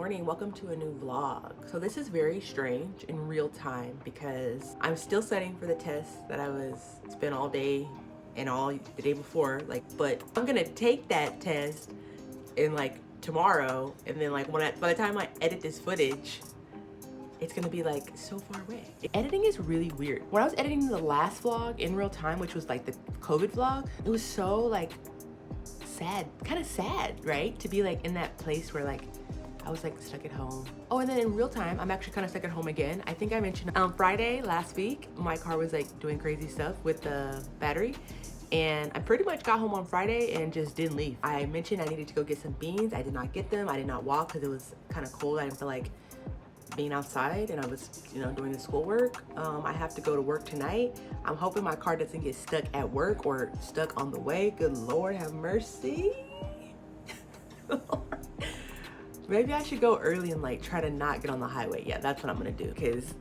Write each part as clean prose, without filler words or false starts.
morning, welcome to a new vlog. So this is very strange in real time because I'm still studying for the test that I spent all day and all the day before, but I'm gonna take that test in tomorrow, and then by the time I edit this footage, it's gonna be so far away. Editing is really weird. When I was editing the last vlog in real time, which was the COVID vlog, it was so sad, kind of sad, right? To be in that place where I was stuck at home. Oh, and then in real time, I'm actually kind of stuck at home again. I think I mentioned on Friday last week, my car was doing crazy stuff with the battery. And I pretty much got home on Friday and just didn't leave. I mentioned I needed to go get some beans. I did not get them. I did not walk because it was kind of cold. I didn't feel like being outside, and I was, doing the schoolwork. I have to go to work tonight. I'm hoping my car doesn't get stuck at work or stuck on the way. Good Lord, have mercy. Maybe I should go early and try to not get on the highway. Yeah, that's what I'm gonna do, because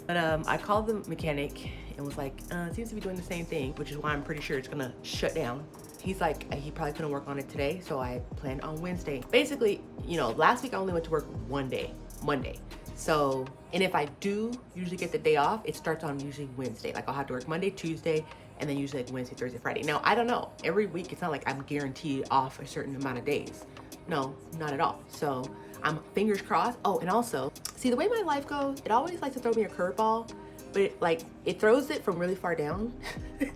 But I called the mechanic and was it seems to be doing the same thing, which is why I'm pretty sure it's gonna shut down. He's he probably couldn't work on it today, so I planned on Wednesday. Basically, last week I only went to work one day, Monday. So, and if I do usually get the day off, it starts on usually Wednesday. I'll have to work Monday, Tuesday, and then usually Wednesday, Thursday, Friday. Now, I don't know. Every week, it's not like I'm guaranteed off a certain amount of days. No, not at all. So I'm fingers crossed. Oh, and also, see, the way my life goes, it always likes to throw me a curveball, but it throws it from really far down.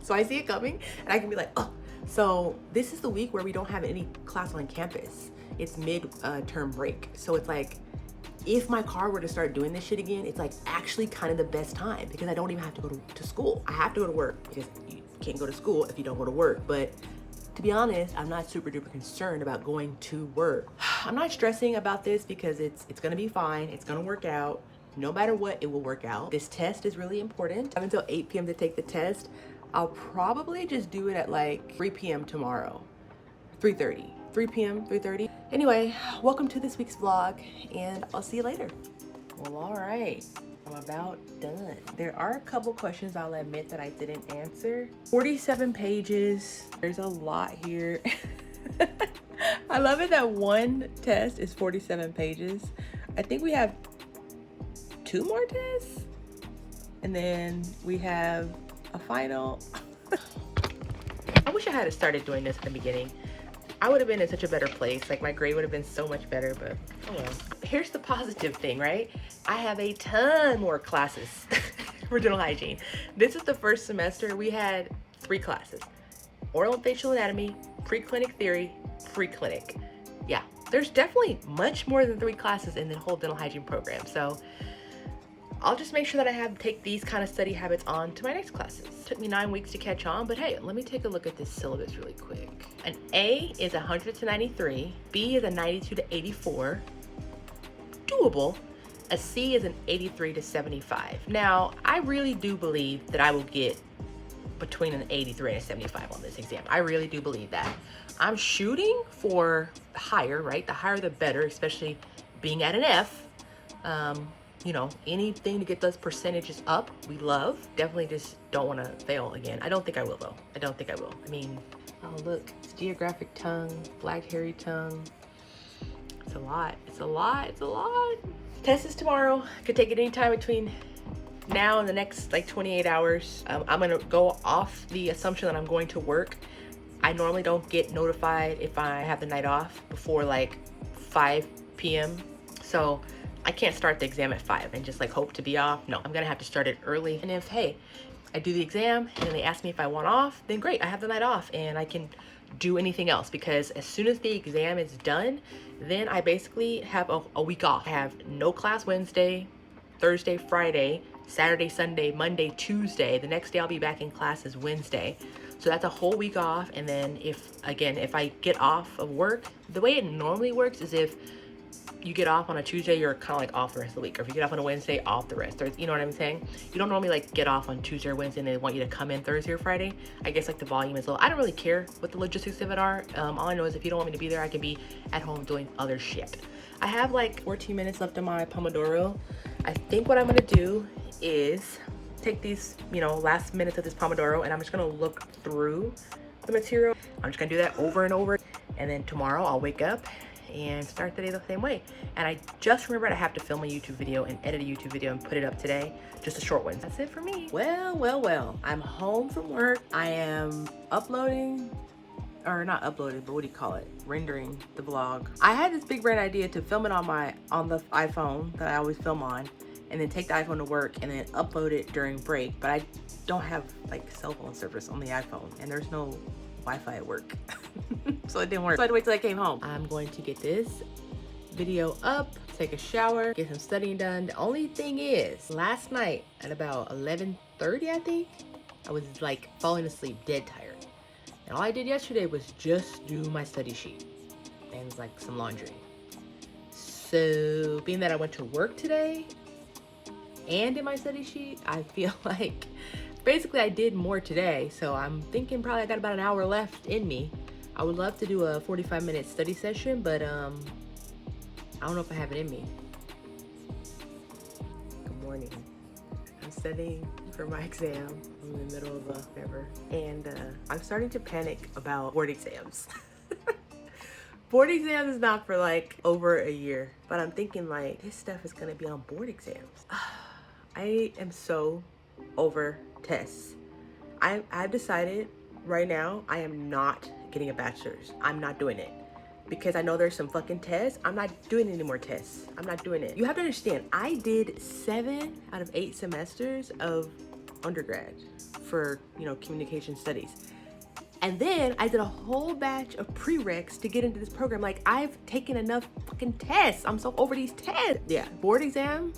So I see it coming and I can be oh. So this is the week where we don't have any class on campus. It's mid-term break. So it's if my car were to start doing this shit again, it's actually kind of the best time because I don't even have to go to school. I have to go to work because you can't go to school if you don't go to work. But to be honest, I'm not super duper concerned about going to work. I'm not stressing about this because it's gonna be fine. It's gonna work out. No matter what, it will work out. This test is really important. I have until 8 p.m. to take the test. I'll probably just do it at 3 p.m. tomorrow. 3:30. 3 p.m., 3:30. Anyway, welcome to this week's vlog, and I'll see you later. Well, all right. I'm about done. There are a couple questions I'll admit that I didn't answer. 47 pages. There's a lot here. I love it that one test is 47 pages. I think we have 2 more tests, and then we have a final. I wish I had started doing this in the beginning. I would have been in such a better place. My grade would have been so much better, but oh well. Here's the positive thing, right? I have a ton more classes for dental hygiene. This is the first semester. We had 3 classes: oral and facial anatomy, pre-clinic theory, pre-clinic. Yeah, there's definitely much more than 3 classes in the whole dental hygiene program. So I'll just make sure that I take these kind of study habits on to my next classes. Took me 9 weeks to catch on, but hey, let me take a look at this syllabus really quick. An A is 100 to 93, B is a 92 to 84, doable. A C is an 83 to 75. Now, I really do believe that I will get between an 83 and a 75 on this exam. I really do believe that. I'm shooting for higher, right? The higher the better, especially being at an F. Anything to get those percentages up, we love. Definitely just don't want to fail again. I don't think I will, though. I don't think I will. I mean, oh, look, it's geographic tongue, black hairy tongue. It's a lot. It's a lot. It's a lot. Test is tomorrow. Could take it any time between now and the next 28 hours. I'm going to go off the assumption that I'm going to work. I normally don't get notified if I have the night off before 5 p.m. So I can't start the exam at 5 and just hope to be off. No, I'm gonna have to start it early. And if, hey, I do the exam and then they ask me if I want off, then great, I have the night off and I can do anything else, because as soon as the exam is done, then I basically have a week off. I have no class Wednesday, Thursday, Friday, Saturday, Sunday, Monday, Tuesday. The next day I'll be back in classes Wednesday. So that's a whole week off. And then if I get off of work, the way it normally works is if you get off on a Tuesday, you're kind of off the rest of the week. Or if you get off on a Wednesday, off the rest. Or, you know what I'm saying? You don't normally get off on Tuesday or Wednesday and they want you to come in Thursday or Friday. I guess the volume is low. I don't really care what the logistics of it are. All I know is if you don't want me to be there, I can be at home doing other shit. I have 14 minutes left on my Pomodoro. I think what I'm gonna do is take these, last minutes of this Pomodoro, and I'm just gonna look through the material. I'm just gonna do that over and over. And then tomorrow I'll wake up and start the day the same way. And I just remembered I have to film a YouTube video and edit a YouTube video and put it up today, just a short one. That's it for me. Well, I'm home from work. I am uploading, or not uploading, but what do you call it? Rendering the vlog. I had this big brain idea to film it on the iPhone that I always film on, and then take the iPhone to work and then upload it during break. But I don't have like cell phone service on the iPhone, and there's no Wi-Fi at work. So it didn't work. So I had to wait till I came home. I'm going to get this video up, take a shower, get some studying done. The only thing is, last night at about 11:30, I think, I was like falling asleep, dead tired. And all I did yesterday was just do my study sheet and like some laundry. So being that I went to work today and did my study sheet, I feel like basically I did more today. So I'm thinking probably I got about an hour left in me. I would love to do a 45-minute study session, but I don't know if I have it in me. Good morning. I'm studying for my exam. I'm in the middle of whatever. And I'm starting to panic about board exams. Board exam is not for like over a year, but I'm thinking like this stuff is gonna be on board exams. I am so over tests. I've decided right now I am not getting a bachelor's. I'm not doing it because I know there's some fucking tests. I'm not doing any more tests. I'm not doing it. You have to understand, I did 7 out of 8 semesters of undergrad for, you know, communication studies. And then I did a whole batch of prereqs to get into this program. Like, I've taken enough fucking tests. I'm so over these tests. Yeah, board exam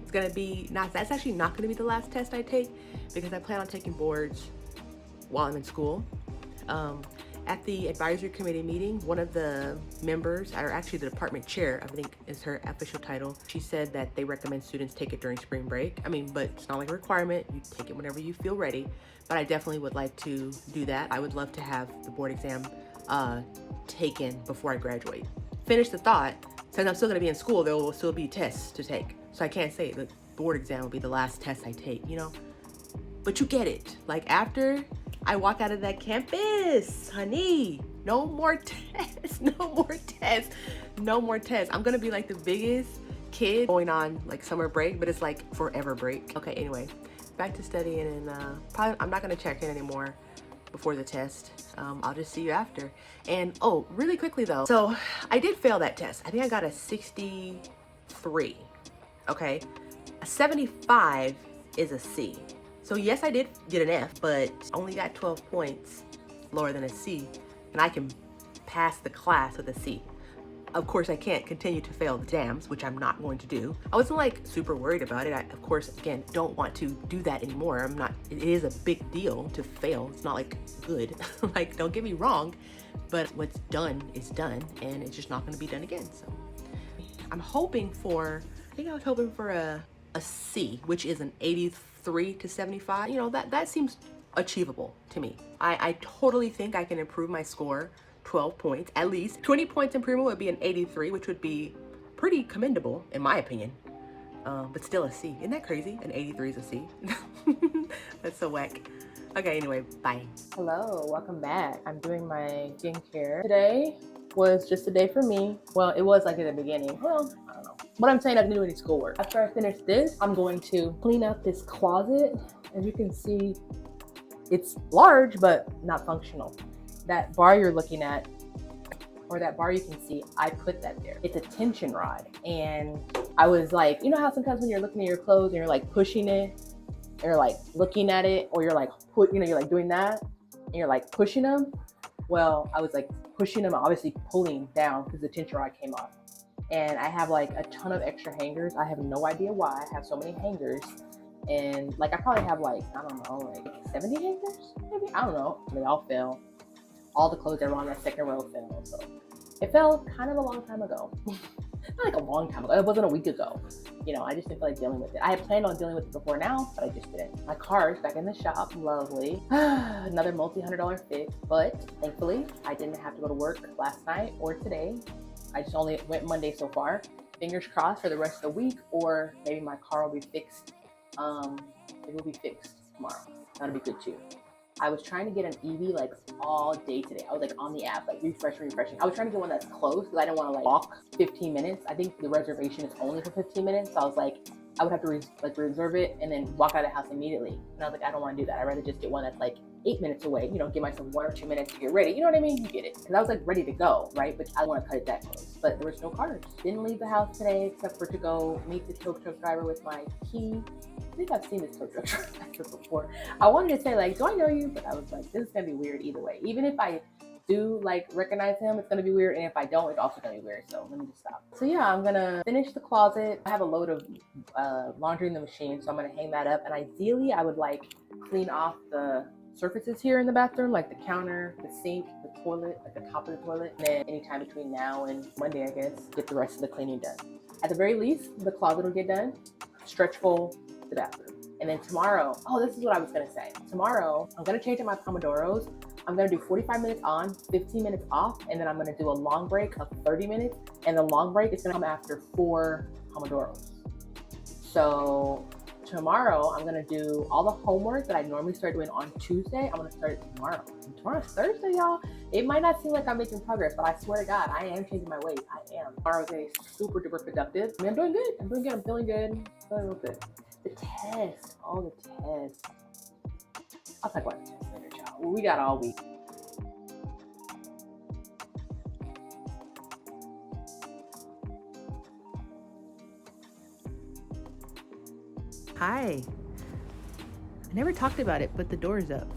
is gonna be that's actually not gonna be the last test I take, because I plan on taking boards while I'm in school. At the advisory committee meeting, one of the members, or actually the department chair, I think is her official title, she said that they recommend students take it during spring break. I mean, but it's not like a requirement. You take it whenever you feel ready. But I definitely would like to do that. I would love to have the board exam taken before I graduate. Finish the thought, since I'm still gonna be in school, there will still be tests to take. So I can't say the board exam will be the last test I take, you know? But you get it. Like, after I walk out of that campus, honey, no more tests, no more tests, no more tests. I'm gonna be like the biggest kid going on like summer break, but it's like forever break. Okay, anyway, back to studying, and probably I'm not gonna check in anymore before the test. I'll just see you after. And oh, really quickly though, so I did fail that test. I think I got a 63, okay? A 75 is a C. So yes, I did get an F, but only got 12 points lower than a C, and I can pass the class with a C. Of course, I can't continue to fail the exams, which I'm not going to do. I wasn't like super worried about it. I, of course, again, don't want to do that anymore. It is a big deal to fail. It's not like good. Like, don't get me wrong, but what's done is done, and it's just not gonna be done again. So I'm hoping for, I think I was hoping for a C, which is an 83 to 75. You know, that seems achievable to me. I totally think I can improve my score 12 points at least. 20 points improvement would be an 83, which would be pretty commendable in my opinion, but still a C. Isn't that crazy? An 83 is a C. That's so whack. Okay, anyway, bye. Hello, welcome back. I'm doing my skincare. Today was just a day for me. Well, it was like in the beginning. Well, I don't know. But I'm saying I didn't do any schoolwork. After I finish this, I'm going to clean up this closet. As you can see, it's large, but not functional. That bar you're looking at, or that bar you can see, I put that there. It's a tension rod. And I was like, you know how sometimes when you're looking at your clothes and you're like pushing it, and you're like looking at it, or you're like, you're like doing that, and you're like pushing them? Well, I was like pushing them, obviously pulling down because the tension rod came off. And I have like a ton of extra hangers. I have no idea why I have so many hangers. And like, I probably have like, I don't know, like 70 hangers, maybe? I don't know. They all fell. All the clothes that were on that second row fell. So it fell kind of a long time ago. Not like a long time ago. It wasn't a week ago. You know, I just didn't feel like dealing with it. I had planned on dealing with it before now, but I just didn't. My car is back in the shop. Lovely. Another multi-$100 fix. But thankfully, I didn't have to go to work last night or today. I just only went Monday so far. Fingers crossed for the rest of the week, or maybe my car will be fixed. It will be fixed tomorrow. That'll be good too. I was trying to get an EV like all day today. I was like on the app, like refreshing. I was trying to get one that's close because I didn't want to like walk 15 minutes. I think the reservation is only for 15 minutes. So I was like, I would have to reserve it and then walk out of the house immediately. And I was like, I don't want to do that. I'd rather just get one that's like 8 minutes away, you know, give myself 1 or 2 minutes to get ready. You know what I mean? You get it. Because I was like ready to go, right? But I don't want to cut it that close. But there was no cars. Didn't leave the house today except for to go meet the tow truck driver with my key. I think I've seen this tow truck driver before. I wanted to say like, do I know you? But I was like, this is going to be weird either way. Even if I do like recognize him, it's gonna be weird, and if I don't, it's also gonna be weird. So let me just stop. So yeah, I'm gonna finish the closet. I have a load of laundry in the machine, so I'm gonna hang that up, and ideally I would like clean off the surfaces here in the bathroom, like the counter, the sink, the toilet, like the top of the toilet, and then anytime between now and Monday, I guess, get the rest of the cleaning done. At the very least, the closet will get done, stretch full, the bathroom. And then tomorrow, oh, this is what I was gonna say. Tomorrow, I'm gonna change up my Pomodoros. I'm gonna do 45 minutes on, 15 minutes off, and then I'm gonna do a long break of 30 minutes. And the long break is gonna come after 4 Pomodoros. So tomorrow, I'm gonna do all the homework that I normally start doing on Tuesday. I'm gonna start it tomorrow. And tomorrow's Thursday, y'all. It might not seem like I'm making progress, but I swear to God, I am changing my ways. I am. Tomorrow's gonna be super duper productive. I mean, I'm doing good. I'm feeling good. I'm feeling real good. The test, all the tests. I'll talk about the test later, y'all. We got all week. Hi. I never talked about it, but the door is up.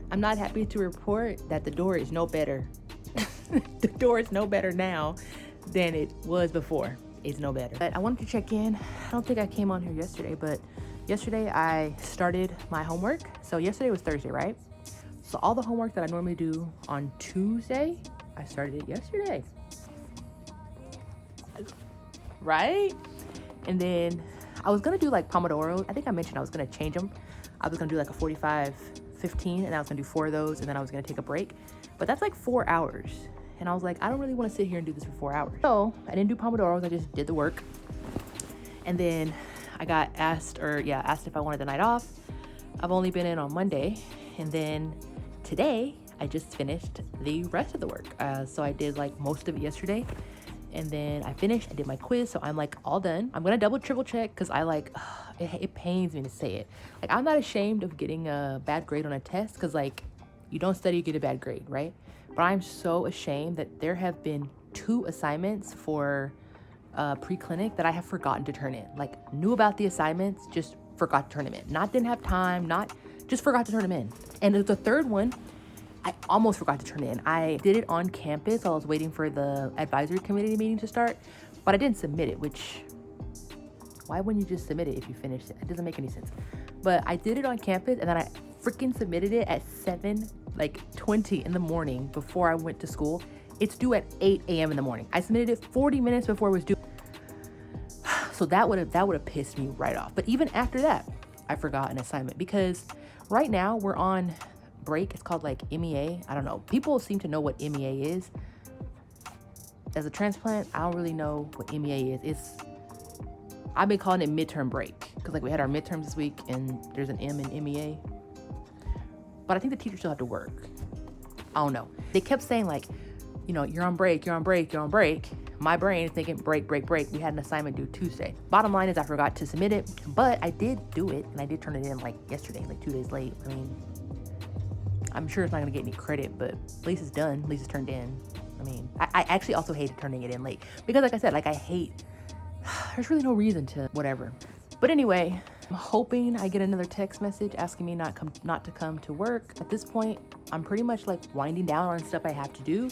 I'm not happy to report that the door is no better. The door is no better now than it was before. It's no better. But I wanted to check in. I don't think I came on here yesterday, but yesterday I started my homework. So yesterday was Thursday, right? So all the homework that I normally do on Tuesday, I started it yesterday. Right? And then I was gonna do like Pomodoro. I think I mentioned I was gonna change them. I was gonna do like a 45, 15, and I was gonna do 4 of those, and then I was gonna take a break. But that's like 4 hours. And I was like, I don't really want to sit here and do this for 4 hours. So I didn't do Pomodoros, I just did the work. And then I got asked if I wanted the night off. I've only been in on Monday. And then today, I just finished the rest of the work. So I did like most of it yesterday. And then I did my quiz. So I'm like all done. I'm going to triple check because I like, it pains me to say it. Like I'm not ashamed of getting a bad grade on a test because like you don't study, you get a bad grade, right? But I'm so ashamed that there have been 2 assignments for pre-clinic that I have forgotten to turn in. Like knew about the assignments, just forgot to turn them in. Not didn't have time, just forgot to turn them in. And the third one, I almost forgot to turn in. I did it on campus while I was waiting for the advisory committee meeting to start, but I didn't submit it, which, why wouldn't you just submit it if you finished it? It doesn't make any sense. But I did it on campus and then I freaking submitted it at 7:20 in the morning before I went to school. It's due at 8 a.m. in the morning. I submitted it 40 minutes before it was due. So that would have pissed me right off. But even after that, I forgot an assignment because right now we're on break. It's called like MEA. I don't know. People seem to know what MEA is. As a transplant, I don't really know what MEA is. I've been calling it midterm break because like we had our midterms this week and there's an M in MEA. But I think the teachers still have to work. I don't know. They kept saying like, you know, you're on break. My brain is thinking break. We had an assignment due Tuesday. Bottom line is I forgot to submit it, but I did do it and I did turn it in like yesterday, like 2 days late. I mean, I'm sure it's not gonna get any credit, but at least it's done. At least it's turned in. I mean, I actually also hated turning it in late because like I said, like I hate, there's really no reason to whatever. But anyway, I'm hoping I get another text message asking me not to come to work. At this point, I'm pretty much like winding down on stuff I have to do.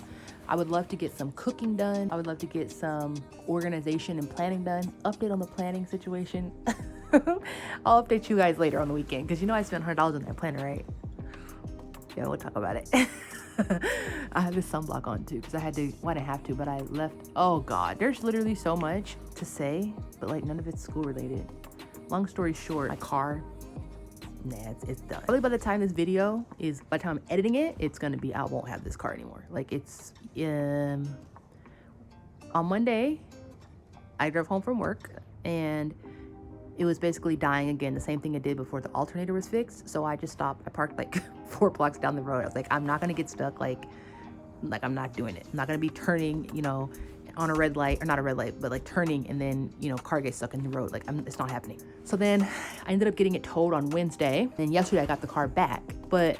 I would love to get some cooking done. I would love to get some organization and planning done. Update on the planning situation. I'll update you guys later on the weekend because you know I spent $100 on that planner, right? Yeah, we'll talk about it. I have this sunblock on too because I didn't have to, but I left. Oh God, there's literally so much to say, but like none of it's school related. Long story short, my car, it's done. Probably by the time this video by the time I'm editing it, it's gonna be, I won't have this car anymore. Like it's, on Monday, I drove home from work and it was basically dying again, the same thing it did before the alternator was fixed. So I just stopped. I parked like 4 blocks down the road. I was like, I'm not gonna get stuck. Like I'm not doing it. I'm not gonna be turning, you know, on a red light, or not a red light, but like turning, and then, you know, car gets stuck in the road. Like it's not happening. So then I ended up getting it towed on Wednesday, and yesterday I got the car back. But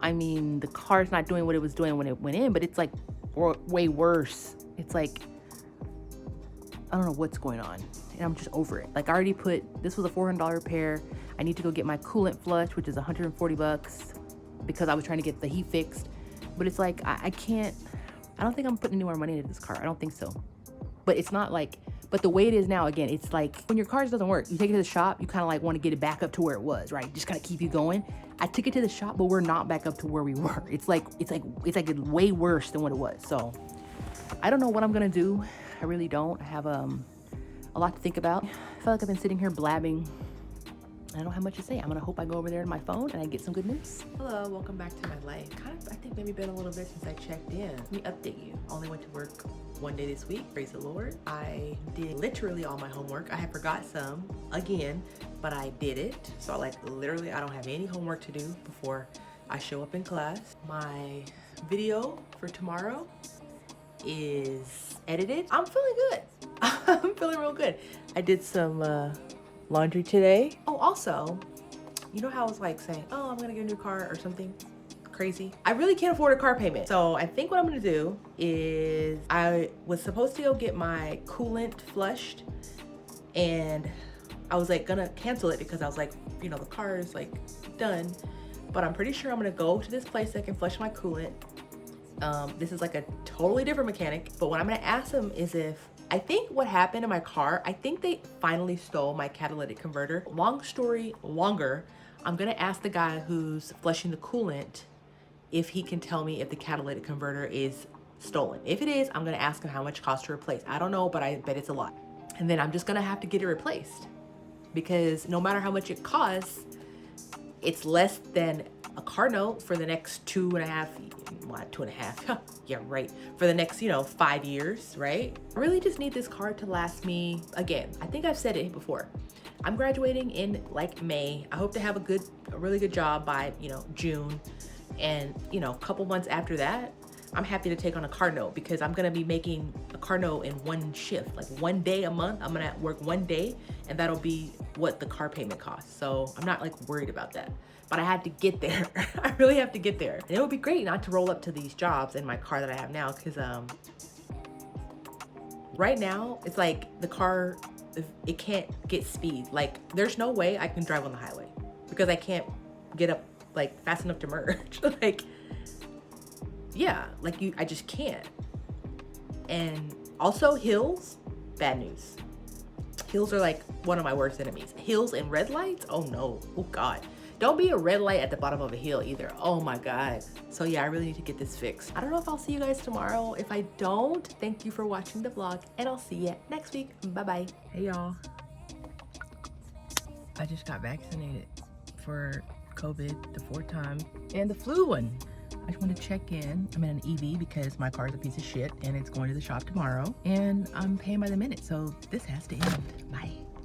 I mean, the car's not doing what it was doing when it went in, but it's like way worse. It's like, I don't know what's going on, and I'm just over it. Like I already this was a $400 repair. I need to go get my coolant flush, which is $140, because I was trying to get the heat fixed. But it's like, I can't, I don't think I'm putting any more money into this car. I don't think so. But it's not like, but the way it is now, again, it's like when your car doesn't work, you take it to the shop, you kind of like want to get it back up to where it was, right? Just kind of keep you going. I took it to the shop, but we're not back up to where we were. It's like way worse than what it was. So I don't know what I'm going to do. I really don't. I have a lot to think about. I feel like I've been sitting here blabbing. I don't have much to say. I'm gonna hope I go over there to my phone and I get some good news. Hello, welcome back to my life. I think maybe been a little bit since I checked in. Let me update you. Only went to work one day this week, praise the Lord. I did literally all my homework. I had forgot some again, but I did it. So like literally I don't have any homework to do before I show up in class. My video for tomorrow is edited. I'm feeling good. I'm feeling real good. I did some laundry today. Oh, also, you know how I was like saying, oh, I'm gonna get a new car or something crazy? I really can't afford a car payment. So I think what I'm gonna do is, I was supposed to go get my coolant flushed, and I was like gonna cancel it because I was like, you know, the car is like done. But I'm pretty sure I'm gonna go to this place that can flush my coolant. This is like a totally different mechanic, but what I'm gonna ask them is if, I think what happened in my car, I think they finally stole my catalytic converter. Long story longer, I'm gonna ask the guy who's flushing the coolant if he can tell me if the catalytic converter is stolen. If it is, I'm gonna ask him how much it costs to replace. I don't know, but I bet it's a lot. And then I'm just gonna have to get it replaced, because no matter how much it costs, it's less than a car note for the next 2.5, yeah, right, for the next, you know, 5 years, right? I really just need this car to last me, again, I think I've said it before, I'm graduating in like May. I hope to have a really good job by, you know, June, and, you know, a couple months after that, I'm happy to take on a car note, because I'm gonna be making a car note in one shift, like one day a month. I'm gonna work one day, and that'll be what the car payment costs. So I'm not like worried about that, but I had to get there. I really have to get there. And it would be great not to roll up to these jobs in my car that I have now, because right now it's like the car, it can't get speed. Like there's no way I can drive on the highway because I can't get up like fast enough to merge. Like, yeah, like I just can't. And also hills, bad news. Hills are like one of my worst enemies. Hills and red lights, oh no, oh God. Don't be a red light at the bottom of a hill either. Oh my God. So yeah, I really need to get this fixed. I don't know if I'll see you guys tomorrow. If I don't, thank you for watching the vlog, and I'll see you next week. Bye-bye. Hey y'all. I just got vaccinated for COVID the 4th time, and the flu one. I just want to check in. I'm in an EV because my car is a piece of shit and it's going to the shop tomorrow, and I'm paying by the minute, so this has to end. Bye.